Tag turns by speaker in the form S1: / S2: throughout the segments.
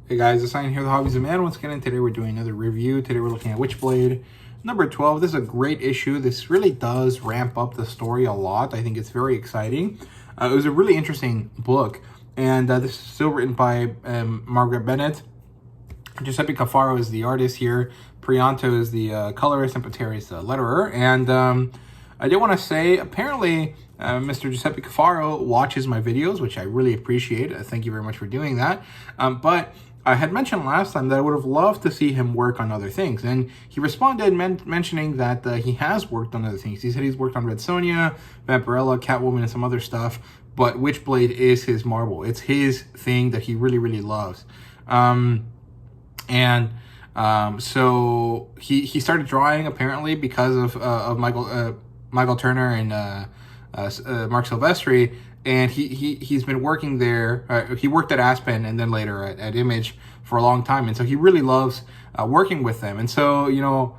S1: Hey guys, it's Sign here with HobbiesofaMan once again, and today we're doing another review. Today we're looking at Witchblade number 12. This is a great issue. This really does ramp up the story a lot. I think it's very exciting. It was a really interesting book, and this is still written by Margaret Bennett. Giuseppe Cafaro is the artist here. Prianto is the colorist, and Pateri is the letterer. And I did want to say, apparently, Mr. Giuseppe Cafaro watches my videos, which I really appreciate. Thank you very much for doing that. But I had mentioned last time that I would have loved to see him work on other things. And he responded mentioning that he has worked on other things. He said he's worked on Red Sonja, Vampirella, Catwoman, and some other stuff. But Witchblade is his marble. It's his thing that he really, really loves. So he started drawing, apparently, because of Michael Turner and Mark Silvestri, and he's been working there. He worked at Aspen and then later at Image for a long time, and so he really loves working with them. And so, you know,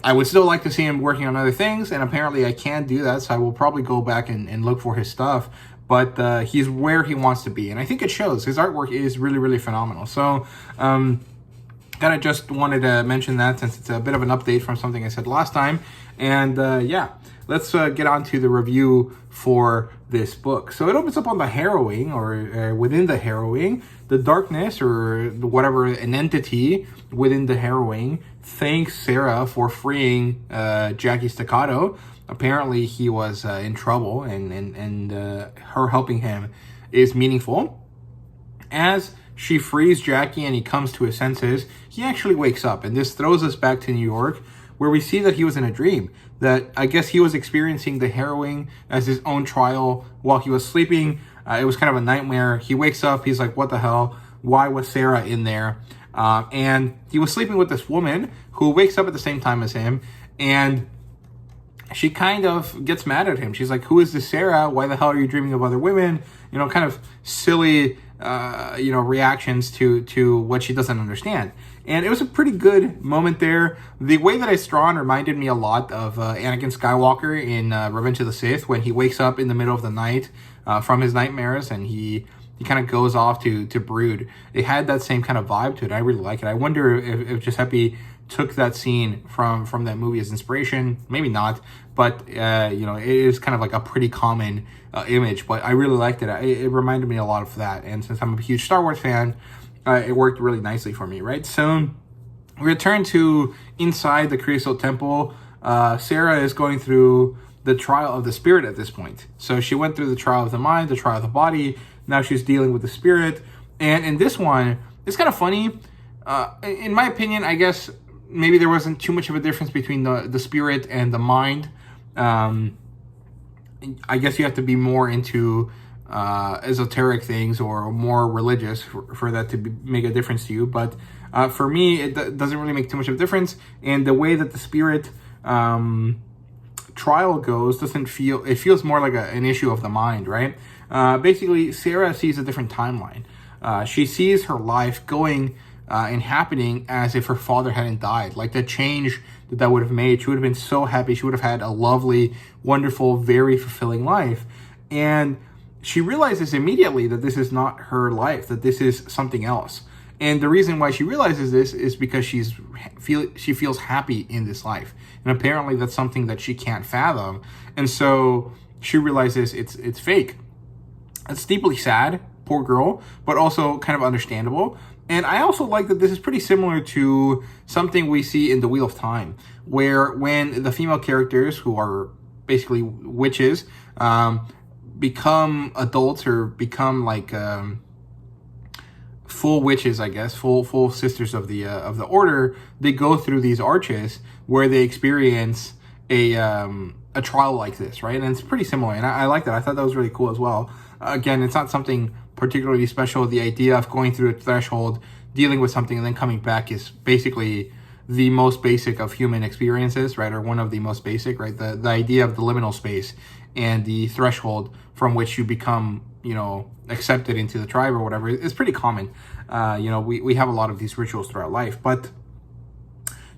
S1: I would still like to see him working on other things, and apparently I can do that, so I will probably go back and look for his stuff. But he's where he wants to be, and I think it shows. His artwork is really, really phenomenal. So kind of just wanted to mention that, since it's a bit of an update from something I said last time. And yeah, let's get on to the review for this book. So it opens up on the harrowing, or within the harrowing, the darkness, or whatever, an entity within the harrowing thanks Sarah for freeing Jackie Staccato. Apparently he was in trouble, and her helping him is meaningful. As she frees Jackie and he comes to his senses, he actually wakes up. And this throws us back to New York, where we see that he was in a dream. That I guess he was experiencing the harrowing as his own trial while he was sleeping. It was kind of a nightmare. He wakes up, he's like, what the hell? Why was Sarah in there? And he was sleeping with this woman who wakes up at the same time as him. And she kind of gets mad at him. She's like, who is this Sarah? Why the hell are you dreaming of other women? You know, kind of silly, you know, reactions to what she doesn't understand. And it was a pretty good moment there. The way that it's drawn reminded me a lot of Anakin Skywalker in Revenge of the Sith, when he wakes up in the middle of the night from his nightmares, and he kind of goes off to brood. It had that same kind of vibe to it. I really like it. I wonder if Giuseppe took that scene from that movie as inspiration. Maybe not, but you know, it is kind of like a pretty common image, but I really liked it. It reminded me a lot of that, and since I'm a huge Star Wars fan, it worked really nicely for me, right? So we return to inside the Creosote Temple. Sarah is going through the trial of the spirit at this point. So she went through the trial of the mind, the trial of the body. Now she's dealing with the spirit. And in this one, it's kind of funny. In my opinion, I guess maybe there wasn't too much of a difference between the spirit and the mind. I guess you have to be more into esoteric things or more religious for that to make a difference to you. But for me, it doesn't really make too much of a difference. And the way that the spirit trial goes it feels more like an issue of the mind, right? Basically, Sarah sees a different timeline. She sees her life going and happening as if her father hadn't died. Like the change that would have made, she would have been so happy. She would have had a lovely, wonderful, very fulfilling life. And she realizes immediately that this is not her life, that this is something else. And the reason why she realizes this is because she feels happy in this life. And apparently that's something that she can't fathom. And so she realizes it's fake. It's deeply sad, poor girl, but also kind of understandable. And I also like that this is pretty similar to something we see in The Wheel of Time, where when the female characters, who are basically witches, become adults, or become like full witches, I guess, full sisters of the order, they go through these arches where they experience a trial like this, right? And it's pretty similar, and I like that. I thought that was really cool as well. Again, it's not something particularly special. The idea of going through a threshold, dealing with something, and then coming back is basically the most basic of human experiences, right? Or one of the most basic, right? The idea of the liminal space and the threshold from which you become, you know, accepted into the tribe or whatever is pretty common. You know, we have a lot of these rituals throughout life, but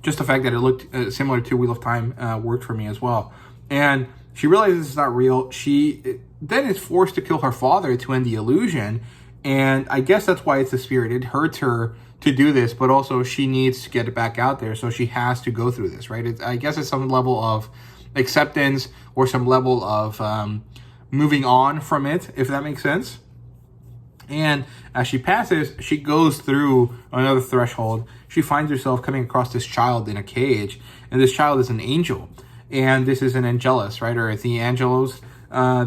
S1: just the fact that it looked similar to Wheel of Time worked for me as well. And she realizes it's not real. She then is forced to kill her father to end the illusion, And I guess that's why it's the spirit. It hurts her to do this, but also she needs to get it back out there, so she has to go through this, right? I guess it's some level of acceptance or some level of moving on from it, if that makes sense. And as she passes, she goes through another threshold. She finds herself coming across this child in a cage, and this child is an angel. And this is an angelus, right? Or the angelos.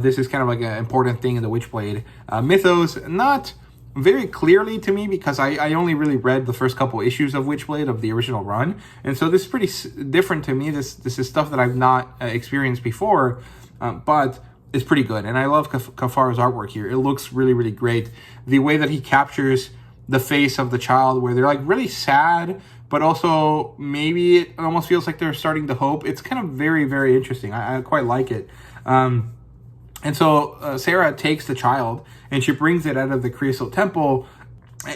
S1: This is kind of like an important thing in the Witchblade mythos. Not very clearly to me, because I only really read the first couple issues of Witchblade, of the original run. And so this is pretty different to me. This is stuff that I've not experienced before, but it's pretty good. And I love Kafaro's artwork here. It looks really, really great. The way that he captures the face of the child, where they're like really sad, but also maybe it almost feels like they're starting to hope. It's kind of very, very interesting. I quite like it. And so Sarah takes the child and she brings it out of the Creosote Temple.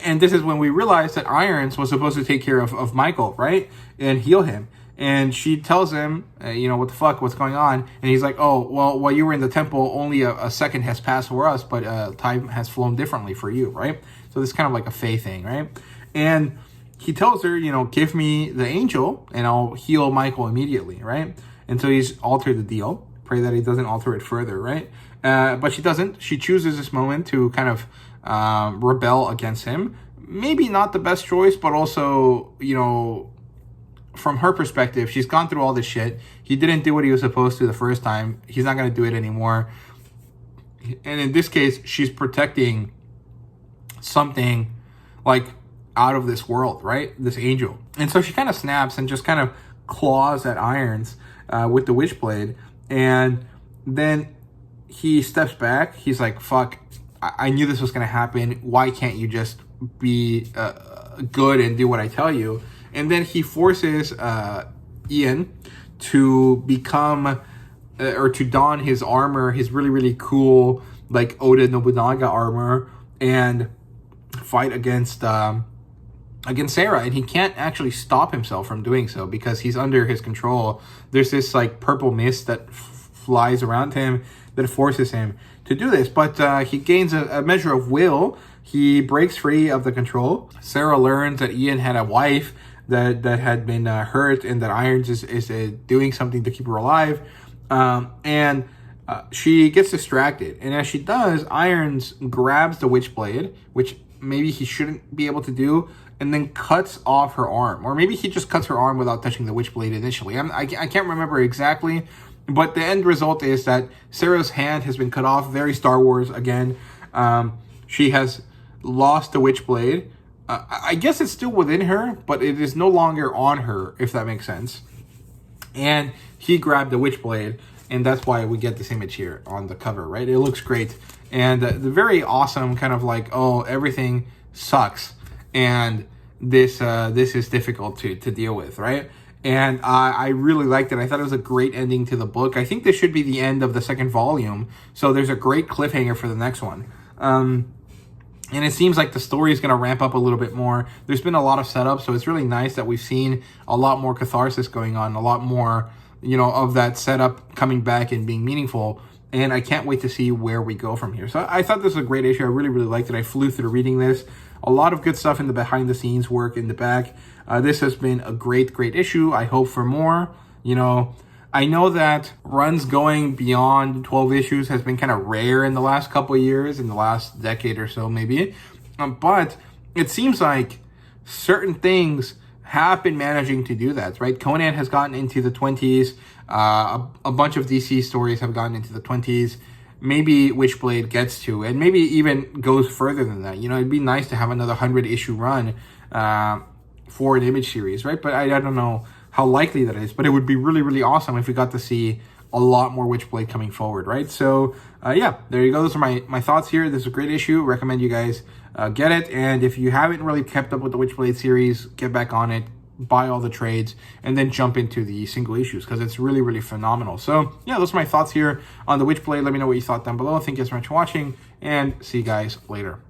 S1: And this is when we realize that Irons was supposed to take care of Michael, right? And heal him. And she tells him, what the fuck, what's going on? And he's like, oh, well, while you were in the temple, only a second has passed for us, but time has flown differently for you, right? So this is kind of like a fae thing, right? And he tells her, give me the angel and I'll heal Michael immediately, right? And so he's altered the deal. Pray that he doesn't alter it further, right? But she doesn't. She chooses this moment to kind of rebel against him. Maybe not the best choice, but also, from her perspective, she's gone through all this shit. He didn't do what he was supposed to the first time. He's not going to do it anymore. And in this case, she's protecting something like out of this world, right? This angel. And so she kind of snaps and just kind of claws at Irons with the Witchblade. And then he steps back. He's like, fuck, I knew this was going to happen. Why can't you just be good and do what I tell you? And then he forces Ian to become, or to don his armor, his really, really cool, like, Oda Nobunaga armor, and fight against Sarah. And he can't actually stop himself from doing so because he's under his control. There's this, like, purple mist that flies around him that forces him to do this. But he gains a measure of will. He breaks free of the control. Sarah learns that Ian had a wife that had been hurt, and that Irons is doing something to keep her alive. And she gets distracted. And as she does, Irons grabs the Witchblade, which maybe he shouldn't be able to do, and then cuts off her arm. Or maybe he just cuts her arm without touching the Witchblade initially. I can't remember exactly, but the end result is that Sarah's hand has been cut off. Very Star Wars again. She has lost the Witchblade. I guess it's still within her, but it is no longer on her, if that makes sense. And he grabbed the Witchblade, and that's why we get this image here on the cover, right? It looks great. And the very awesome kind of like, oh, everything sucks, and this is difficult to deal with, right? And I really liked it. I thought it was a great ending to the book. I think this should be the end of the second volume, so there's a great cliffhanger for the next one. And it seems like the story is going to ramp up a little bit more. There's been a lot of setup, so it's really nice that we've seen a lot more catharsis going on, a lot more, of that setup coming back and being meaningful. And I can't wait to see where we go from here. So I thought this was a great issue. I really, really liked it. I flew through reading this. A lot of good stuff in the behind-the-scenes work in the back. This has been a great, great issue. I hope for more. I know that runs going beyond 12 issues has been kind of rare in the last couple of years, in the last decade or so maybe. But it seems like certain things have been managing to do that, right? Conan has gotten into the 20s. A bunch of DC stories have gotten into the 20s. Maybe Witchblade gets to, and maybe even goes further than that. It'd be nice to have another 100-issue run for an Image series, right? But I don't know how likely that is, but it would be really, really awesome if we got to see a lot more Witchblade coming forward, right? So, yeah, there you go. Those are my thoughts here. This is a great issue. Recommend you guys get it. And if you haven't really kept up with the Witchblade series, get back on it, buy all the trades, and then jump into the single issues because it's really, really phenomenal. So, yeah, those are my thoughts here on the Witchblade. Let me know what you thought down below. Thank you so much for watching, and see you guys later.